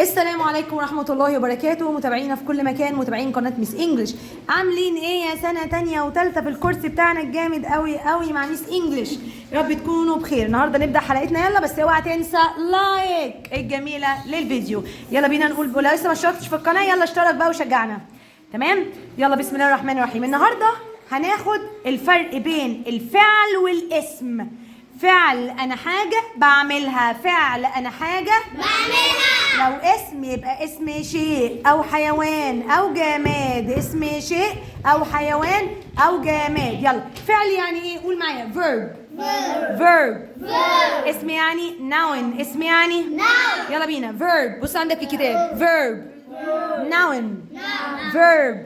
السلام عليكم ورحمة الله وبركاته، متابعينا في كل مكان، متابعين قناة ميس انجلش. عاملين ايه يا سنة تانية وتالتة في الكورس بتاعنا الجامد قوي قوي مع ميس انجلش؟ يا رب تكونوا بخير. النهارده نبدأ حلقتنا، يلا بس اوعى تنسى لايك الجميلة للفيديو. يلا بينا نقول لو لسه ما اشتركتش في القناة يلا اشترك بقى وشجعنا. تمام؟ يلا بسم الله الرحمن الرحيم. النهارده هناخد الفرق بين الفعل والاسم. فعل انا حاجة بعملها، فعل انا حاجة بعملها. لو اسم يبقى اسم شيء او حيوان او جماد، اسم شيء او حيوان او جماد. يلا فعل يعني ايه؟ قول معايا verb. اسم يعني noun. اسم يعني noun. يلا بينا verb. بص عندك الكتاب verb noun verb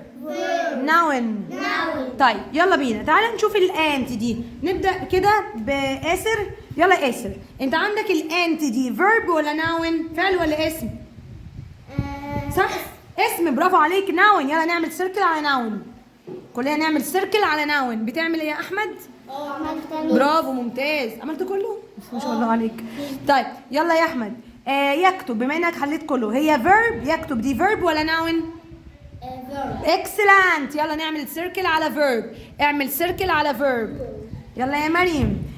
noun. طيب يلا بينا تعالى نشوف الانت دي. نبدأ كده بآسر. يلا آسر، انت عندك الانت دي verb ولا noun؟ فعل ولا اسم؟ صح؟ اسم، برافو عليك، noun. يلا نعمل سيركل على noun. كلنا نعمل سيركل على noun. بتعمل ايه يا احمد؟ برافو ممتاز، عملت كله؟ ما شاء الله عليك. طيب يلا يا احمد، يكتب. بما انك حليت كله، هي verb يكتب دي verb ولا noun؟ اكسلنت. يلا نعمل سيركل على verb. اعمل سيركل على verb. يلا يا مريم،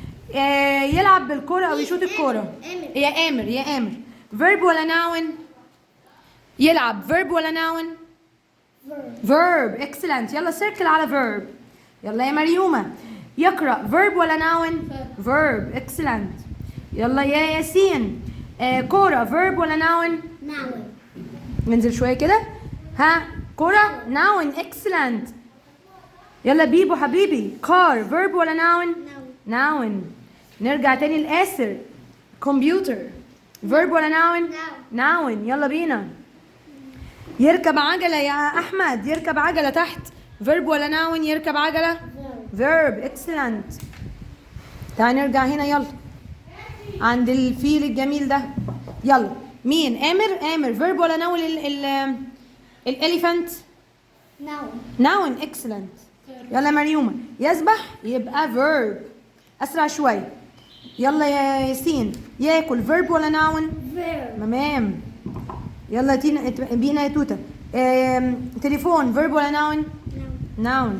يلعب بالكرة او يشوط الكرة. يا امر يا امر، verb ولا noun؟ يلعب verb ولا noun؟ verb. اكسلنت. يلا سيركل على verb. يلا يا مريومة، يقرأ verb ولا noun؟ verb. اكسلنت. يلا يا ياسين، كرة verb ولا noun؟ ننزل شوية كده. ها كرة noun. اكسلنت. يلا بيبو حبيبي، كار verb ولا noun؟ noun. نرجع تاني لآسر، كمبيوتر verb ولا noun؟ noun. يلا بينا. يركب عجلة يا أحمد، يركب عجلة تحت verb ولا noun؟ يركب عجلة verb. اكسلنت. تعال نرجع هنا يلا عند الفيل الجميل ده. يلا مين؟ آمر verb ولا noun؟ الاليفانت noun. اكسلنت. يلا مريومة، يسبح يبقى verb. أسرع شوية. يلا يا ياسين، ياكل verb ولا noun؟ تمام. يلا تينا بينا يا توتة، تليفون verb ولا noun؟ noun.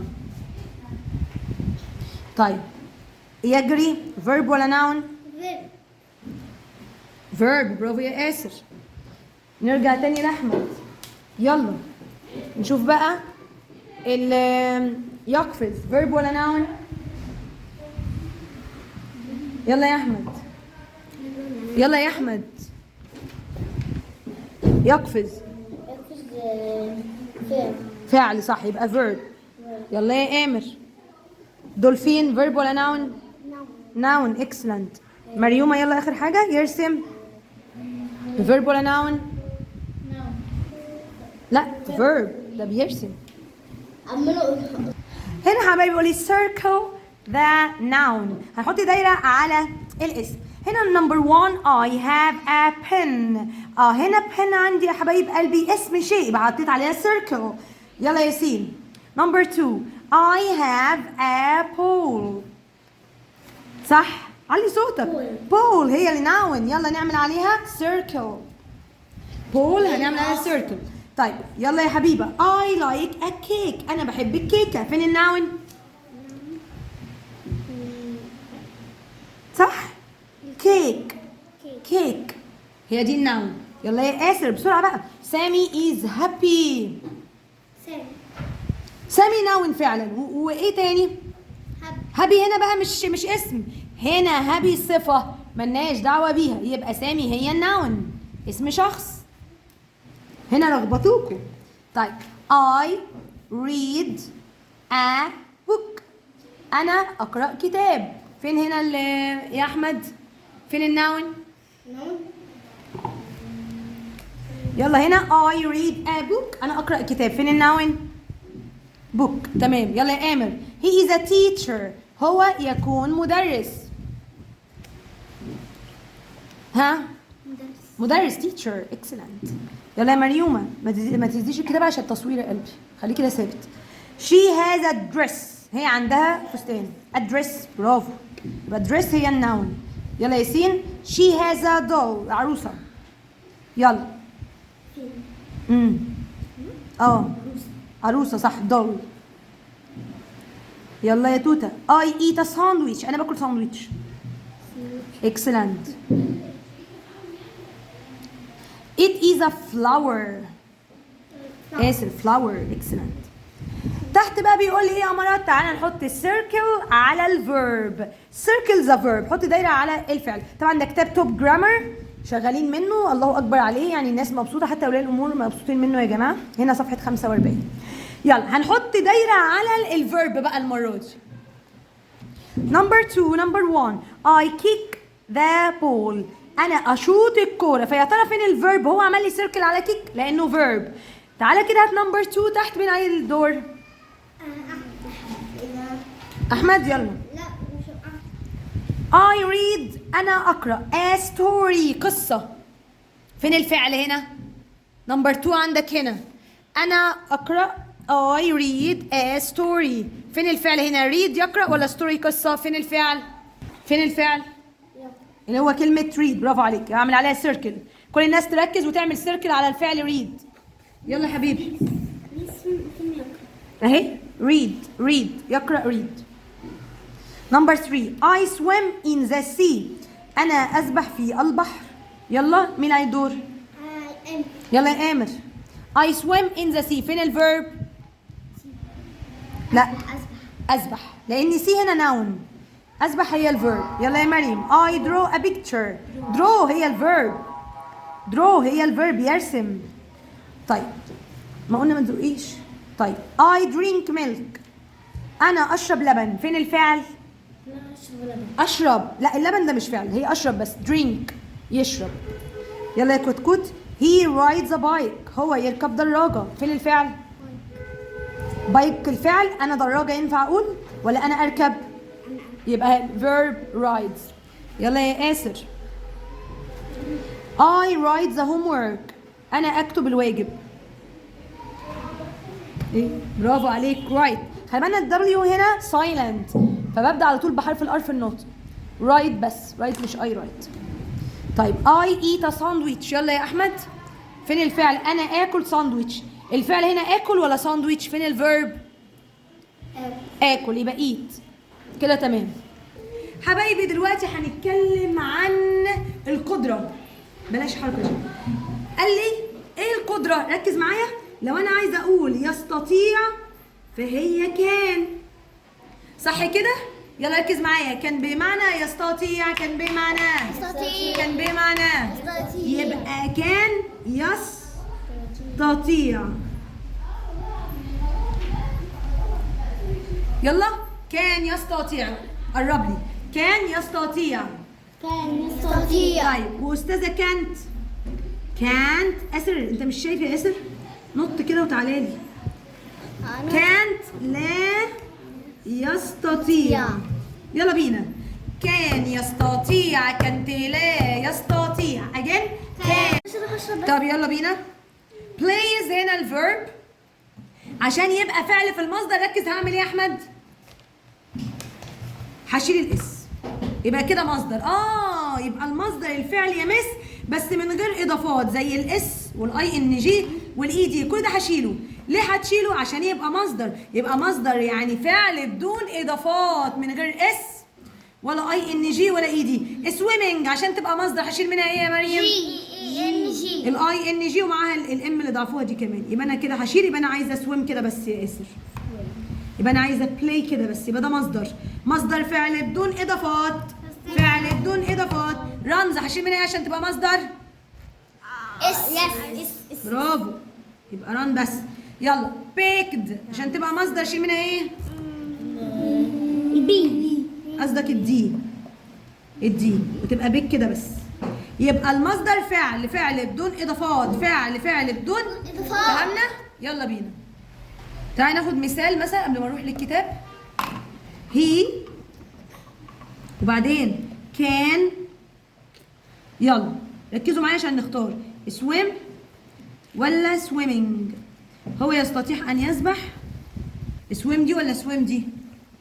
طيب يجري verb ولا noun؟ verb. برافو يا آسر. نرجع تاني لأحمد. يلا نشوف بقى يقفز verb ولا noun؟ يلا يا أحمد، يلا يا أحمد، يقفز فعل صح يبقى verb. يلا يا آمر، دولفين verb ولا noun؟ noun. excellent. مريومة يلا آخر حاجة، يرسم verb ولا noun؟ لا verb، ده بيرسم. هنا حبايبي قولي circle the noun. هنحط دايرة على الاسم. هنا number 1 I have a pen. هنا pen عندي يا حبايب قلبي اسم شيء يبقى حطيت عليها circle. يلا ياسين. number 2 I have a pole. صح؟ علي صوتك. pole هي اللي noun. يلا نعمل عليها circle. pole هنعمل عليها circle. طيب يلا يا حبيبة، I like a cake. أنا بحب الكيكة. فين الناون؟ صح؟ كيك. كيك هي دي الناون. يلا يا آسر بسرعة بقى. سامي is happy. سامي ناون فعلا. وإيه تاني؟ هابي هنا بقى مش اسم. هنا هابي صفة ملناش دعوة بيها، يبقى سامي هي الناون، اسم شخص. هنا لخبطوكوا. طيب I read a book. أنا أقرأ كتاب. فين هنا يا أحمد؟ فين الناون؟ يلا هنا I read a book. أنا أقرأ كتاب. فين الناون؟ book. تمام. يلا يا آمر، he is a teacher. هو يكون مدرس. ها؟ مدرس teacher. excellent. يلا يا مريومة، ما تزيديش الكتاب عشان التصوير يا قلبي، خليه كده ثابت. she has a dress. هي عندها فستان. a dress. برافو. يبقى dress هي الناون. يلا ياسين، she has a doll. عروسة. يلا عروسة صح doll. يلا يا توتة. I eat a sandwich. أنا باكل ساندويتش. Excellent. It is a flower. آسف flower. Excellent. تحت بقى بيقول لي ايه يا امارات؟ تعالى نحط circle على الفيرب. circle the verb. حط دايره على الفعل. طبعا ده كتاب توب جرامر شغالين منه، الله اكبر عليه، يعني الناس مبسوطه، حتى اولياء الامور مبسوطين منه يا جماعه. هنا صفحه 45. يلا هنحط دايره على الفيرب بقى المره دي. نمبر 2 نمبر 1 I kick the ball. انا اشوط الكوره. فيا ترى فين الفيرب؟ هو عمل لي سيركل على كيك لانه فيرب. تعالى كده هات نمبر 2 تحت. مين عايز الدور؟ احمد يلا. لا مش I read. انا اقرا a story. قصه. فين الفعل هنا؟ نمبر 2 عندك هنا. انا اقرا I read a story. فين الفعل هنا؟ read يقرا ولا story قصه؟ فين الفعل؟ فين الفعل؟ اللي هو كلمه read. برافو عليك. اعمل عليها سيركل. كل الناس تركز وتعمل سيركل على الفعل read. يلا حبيبي اهي read يقرأ read. نمبر 3 I swim in the sea. أنا أسبح في البحر. يلا مين على الدور؟ يلا يا آمر. I swim in the sea. فين الفيرب؟ لا أسبح لأن سي هنا ناون. أسبح هي الفيرب. يلا يا مريم. I draw a picture. draw هي الفيرب. draw هي الفيرب يرسم. طيب ما قلنا ما تدوقيش. طيب I drink milk. أنا أشرب لبن. فين الفعل؟ لا اشرب لبن. أشرب. لا اللبن ده مش فعل، هي أشرب بس. drink يشرب. يلا يا كتكوت. he rides a bike. هو يركب دراجة. فين الفعل؟ بايك الفعل. أنا دراجة ينفع أقول ولا أنا أركب؟ يبقى verb rides. يلا يا آسر. I write the homework. أنا أكتب الواجب. إيه؟ برافو عليك. رايت. خلي بالنا الدبليو هنا سايلنت فببدأ على طول بحرف الار في النطق. رايت بس. رايت مش اي رايت. طيب I eat a sandwich. يلا يا أحمد. فين الفعل؟ أنا آكل ساندويتش. الفعل هنا آكل ولا ساندويتش؟ فين الفيرب؟ آكل يبقى eat. كده تمام. حبايبي دلوقتي هنتكلم عن القدرة. بلاش حركة دي. قال لي ايه القدرة؟ ركز معايا. لو انا عايزة اقول يستطيع فهي كان. صح كده؟ يلا ركز معايا. كان بمعنى يستطيع. كان بمعنى يستطيع. كان بمعنى يستطيع. يبقى كان يستطيع. يلا كان يستطيع. قرب لي. كان يستطيع. كان يستطيع. طيب واستاذة كانت. كانت اسر. انت مش شايف يا اسر؟ نط كده وتعالى لي. كانت لا يستطيع. يلا بينا. كان يستطيع. كانت لا يستطيع. اجين كان. طب يلا بينا. بليز هنا الفيرب عشان يبقى فعل في المصدر. ركز هعمل ايه يا احمد؟ هشيل الاس يبقى كده مصدر. يبقى المصدر الفعل يا مس بس من غير اضافات زي الاس والاي ان جي والاي دي. كل ده هشيله. ليه هتشيله؟ عشان يبقى مصدر. يبقى مصدر يعني فعل بدون اضافات من غير اس ولا اي ان جي ولا اي دي. سويمنج عشان تبقى مصدر هشيل منها ايه يا مريم؟ جي. الاي ان جي ومعاها الام اللي ضافوها دي كمان. يبقى انا كده هشيل. يبقى انا عايزه سويم كده بس يا اسر. يبقى انا عايزه بلاي كده بس. يبقى ده مصدر. مصدر فعل بدون اضافات. فعل بدون اضافات. رمز هشيل منها ايه عشان تبقى مصدر؟ اس. برافو. يبقى ران بس. يلا بيكد عشان تبقى مصدر شيل منها ايه؟ بي. قصدك الدي. الدي وتبقى بيك كده بس. يبقى المصدر فعل بدون اضافات. فعل بدون اضافات. فهمنا؟ يلا بينا. تعالى ناخد مثال مثلا قبل ما نروح للكتاب. هي وبعدين كان. يلا ركزوا معايا عشان نختار swim ولا swimming. هو يستطيع ان يسبح. swim دي ولا swim دي؟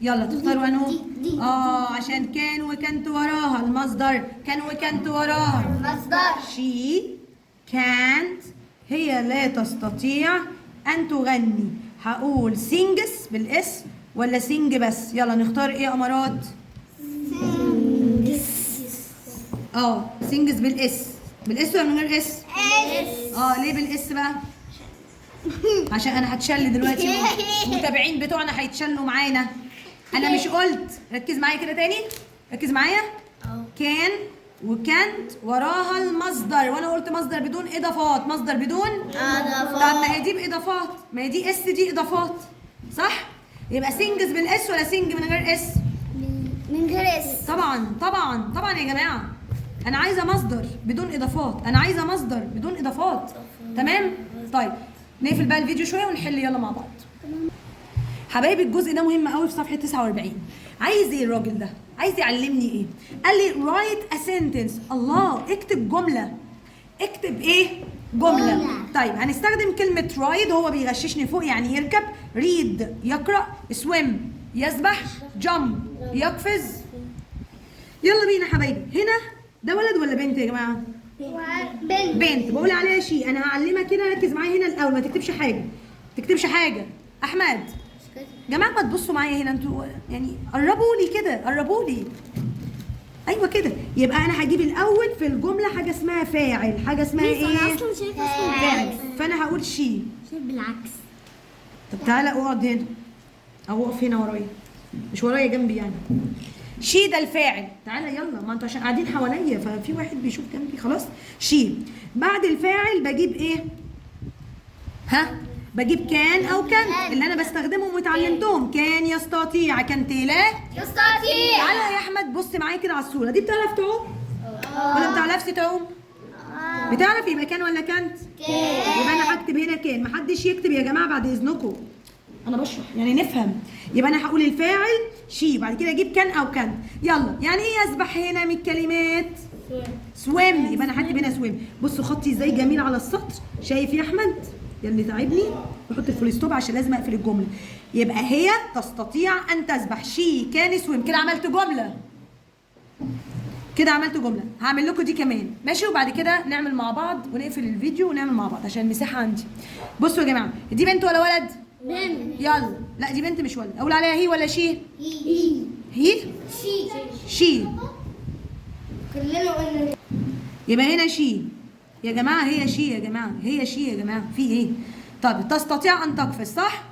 يلا تختاروا انه. دي. عشان كان وكانت وراها المصدر. كان وكانت وراها مصدر. she can't هي لا تستطيع ان تغني. هقول سينجس بالاس ولا سينج بس؟ يلا نختار ايه يا امارات؟ سينجس بالاس. بالاس ولا من غير اس؟ ليه بالاس بقى؟ عشان انا هتشل دلوقتي، المتابعين بتوعنا هيتشلوا معانا. انا مش قلت؟ ركز معايا كده تاني، ركز معايا. كان وكانت وراها المصدر، وانا قلت مصدر بدون اضافات، مصدر بدون اضافات. طب ما هي دي باضافات، ما هي دي اس دي اضافات، صح؟ يبقى سينجز بالاس ولا سينج من غير اس؟ من غير اس. طبعا يا جماعه، انا عايزه مصدر بدون اضافات، انا عايزه مصدر بدون اضافات. تمام؟ طيب نقفل بقى الفيديو شويه ونحل يلا مع بعض. حبايبي الجزء ده مهم قوي في صفحه 49. عايز ايه الراجل ده؟ عايز يعلمني ايه؟ قال لي write a sentence. الله، اكتب جمله. اكتب ايه؟ جمله. طيب هنستخدم كلمه ride، هو بيغششني فوق يعني يركب، read يقرا، swim يسبح، jump يقفز. يلا بينا حبايبي. هنا ده ولد ولا بنت يا جماعه؟ بنت. بقول عليها شي. انا هعلمك كده، ركز معايا هنا الاول، ما تكتبش حاجه، ما تكتبش حاجه. احمد جماعه ما تبصوا معايا هنا انتوا، يعني قربوا لي كده، قربوا لي. ايوه كده. يبقى انا هجيب الاول في الجمله حاجه اسمها فاعل، حاجه اسمها ايه؟ انا اصلا شايفه فاعل. فانا هقول شي. شايف بالعكس. طب تعالى اقعد هنا او اقف هنا ورايا، مش ورايا، جنبي يعني. شي ده الفاعل. تعالى يلا، ما انتوا عشان قاعدين حواليا ففي واحد بيشوف جنبي. خلاص. شي. بعد الفاعل بجيب ايه؟ بجيب كان او كانت اللي انا بستخدمهم واتعلمتهم. كان يستطيع، كانت لا يستطيع. تعالى يا احمد بص معايا كده على الصوره دي. بتعرف تعوم ولا ما بتعرفش تعوم؟ بتعرف. يبقى كان ولا كانت؟ يبقى انا هكتب هنا كان. محدش يكتب يا جماعه بعد اذنكم، انا بشرح يعني نفهم. يبقى انا هقول الفاعل شي، بعد كده اجيب كان او كان. يلا يعني ايه يسبح هنا من الكلمات؟ سويم. يبقى انا هكتب هنا سويم. بصوا خطي ازاي جميل على السطر. شايف يا احمد؟ يلي تعبني بحط الفول ستوب عشان لازم اقفل الجمله. يبقى هي تستطيع ان تسبح. شي كان سويم. كده عملت جمله، كده عملت جمله. هعمل لكم دي كمان ماشي، وبعد كده نعمل مع بعض ونقفل الفيديو ونعمل مع بعض عشان المساحه عندي. بصوا يا جماعه، دي بنت ولا ولد؟ بنت. يلا. لا دي بنت مش ولد. اقول عليها هي ولا شي؟ هي. شي. كلنا قلنا. يبقى هنا شي يا جماعه، هي شي يا جماعه، هي شي يا جماعه. في ايه؟ طب تستطيع ان تقفز، صح؟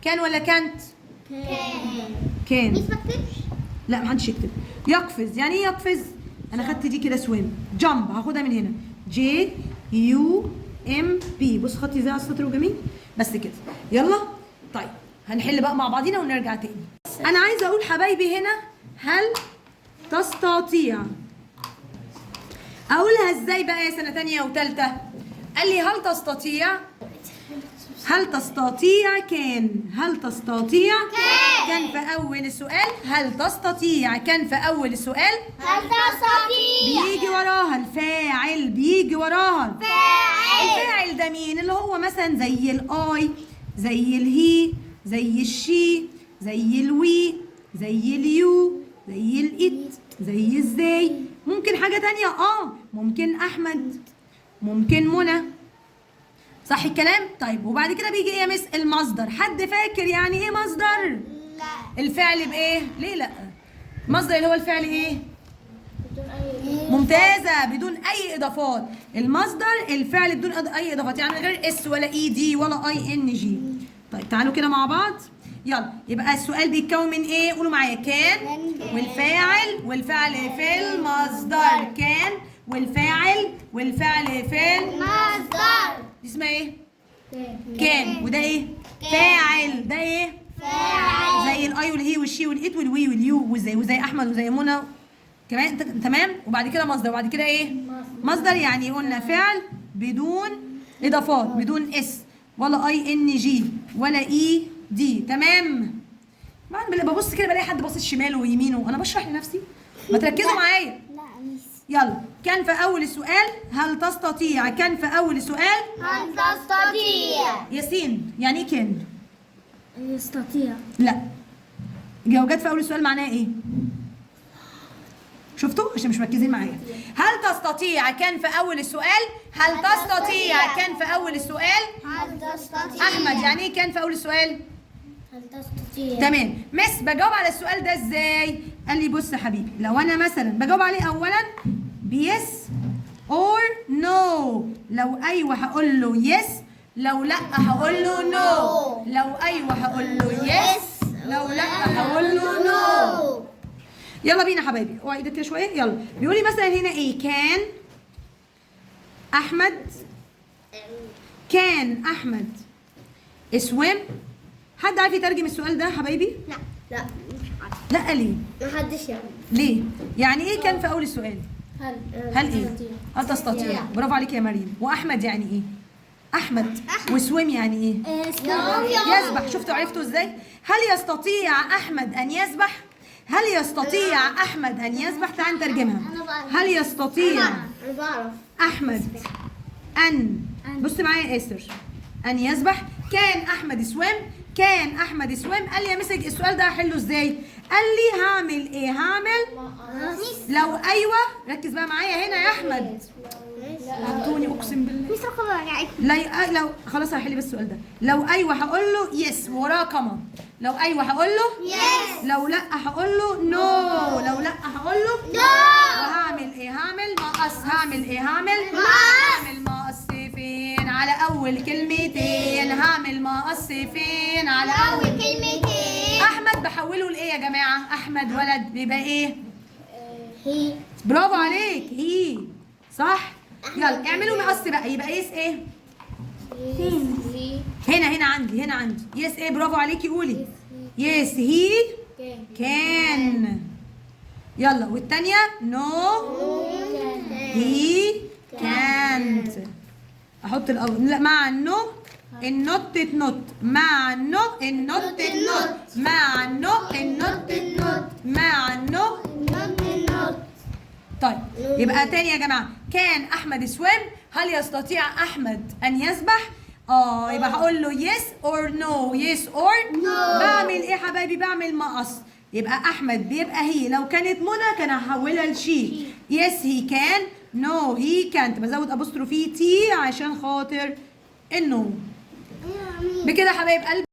كان ولا كانت؟ كان. مش بكتبش. لا محدش يكتب. يقفز. يعني ايه يقفز؟ انا خدت دي كده سويم. جامب هاخدها من هنا، جي يو ام بي. بص خطي ازاي على السطر وجميل. بس كده. يلا. طيب هنحل بقى مع بعضينا ونرجع تاني. انا عايزه اقول حبايبي هنا هل تستطيع. اقولها ازاي بقى يا سنه تانية وتالتة؟ قال لي هل تستطيع. هل تستطيع كان. هل تستطيع كان في اول السؤال. هل تستطيع كان في اول السؤال. هل تستطيع. بيجي وراها الفاعل، بيجي وراها الفاعل ده مين؟ اللي هو مثلا زي الاي، زي الهي، زي الشي، زي الوي، زي اليو، زي الات، زي ازاي. ممكن حاجة تانية. ممكن احمد، ممكن منى، صح الكلام؟ طيب وبعد كده بيجي ايه يا مس؟ المصدر. حد فاكر يعني ايه مصدر؟ لا. الفعل بايه؟ ليه لا؟ مصدر اللي هو الفعل ايه؟ ممتازة. بدون اي اضافات. المصدر الفعل بدون اي اضافات، يعني من غير اس ولا اي دي ولا اي ان جي. طيب تعالوا كده مع بعض. يلا. يبقى السؤال بيتكون من ايه؟ قولوا معايا. كان والفعل في المصدر. كان والفعل في مصدر. دي اسمها ايه؟ كان. وده ايه؟ فاعل. ده ايه؟ فاعل. زي الاي والهي والشي والات والوي واليو وزي احمد وزي منى كمان. تمام. وبعد كده مصدر. وبعد كده ايه؟ مصدر. يعني قلنا فعل بدون اضافات، بدون اس ولا اي ان جي ولا اي دي. تمام. ببص كده بلاقي حد باصص شماله ويمينه، انا بشرح لنفسي. ما تركزوا معايا. لا ميس. يلا. كان في اول السؤال. هل تستطيع كان في اول السؤال. هل تستطيع. ياسين يعني ايه كان؟ يستطيع. لا. لو جت في اول السؤال معناها ايه؟ شفتوا عشان مش مركزين معايا. هل تستطيع كان في اول السؤال. هل تستطيع كان في اول السؤال. هل تستطيع. احمد يعني ايه كان في اول السؤال؟ هل تستطيع. تمام. مس بجاوب على السؤال ده ازاي؟ قال لي بص يا حبيبي، لو انا مثلا بجاوب عليه اولا بيس اور نو. لو ايوه هقول له يس، لو لا هقول له نو. لو ايوه هقول له يس، لو لا هقول له نو. يلا بينا حبايبي، اوعى ايدك كده شويه. يلا بيقول لي مثلا هنا ايه؟ كان احمد، كان احمد اسوم. حد عارف يترجم السؤال ده يا حبايبي؟ لا لا مش عارف. لا ليه؟ ما حدش يعرف. ليه؟ يعني ايه كان في اول السؤال؟ هل ايه؟ تستطيع. هل تستطيع. برافو عليك يا مريم. واحمد يعني ايه؟ احمد. وسويم يعني ايه؟ يسبح. شفتوا عرفتوا ازاي؟ هل يستطيع احمد ان يسبح؟ هل يستطيع احمد ان يسبح؟ تعال نترجمها. هل يستطيع انا بعرف. احمد ان، بص معايا يا اسر، ان يسبح. كان احمد سويم، كان احمد سويم. قال لي يا مسج السؤال ده هحله ازاي؟ قال لي هعمل ايه؟ هعمل لو ايوه. ركز بقى معايا هنا يا احمد. عطوني اقسم بالله. مش رقم يعني. لو خلاص هحل بس السؤال ده. لو ايوه هقول له يس وراه كمان. لو ايوه هقول له يس. لو لا هقول له نو. لو لا هقول له نو. وهعمل ايه؟ هعمل مقص. هعمل ايه؟ هعمل مقص فين؟ على اول كلمتين. هعمل مقص فين؟ على أول كلمتين. احمد بحوله لايه يا جماعه؟ احمد ولد بيبقى ايه؟ هي. برافو عليك، هي صح. يلا اعملوا مقص بقى. يبقى يس ايه؟ هنا عندي يس ايه؟ برافو عليكي قولي. يس هي كان. يلا والتانية نو هي كانت. احط الاول لا مع النو النوت تنوت. مع النو النوت تنوت. مع النو النوت تنوت. مع النو. طيب يبقى تاني يا جماعه. كان احمد سويم. هل يستطيع احمد ان يسبح؟ يبقى هقول له يس اور نو. يس اور نو. بعمل ايه يا حبايبي؟ بعمل مقص. يبقى احمد بيبقى هي. لو كانت منى كان هحولها لشي. يس هي كان، نو هي كانت. بزود ابوستروفي تي عشان خاطر النو. بكده يا حبايب قلبي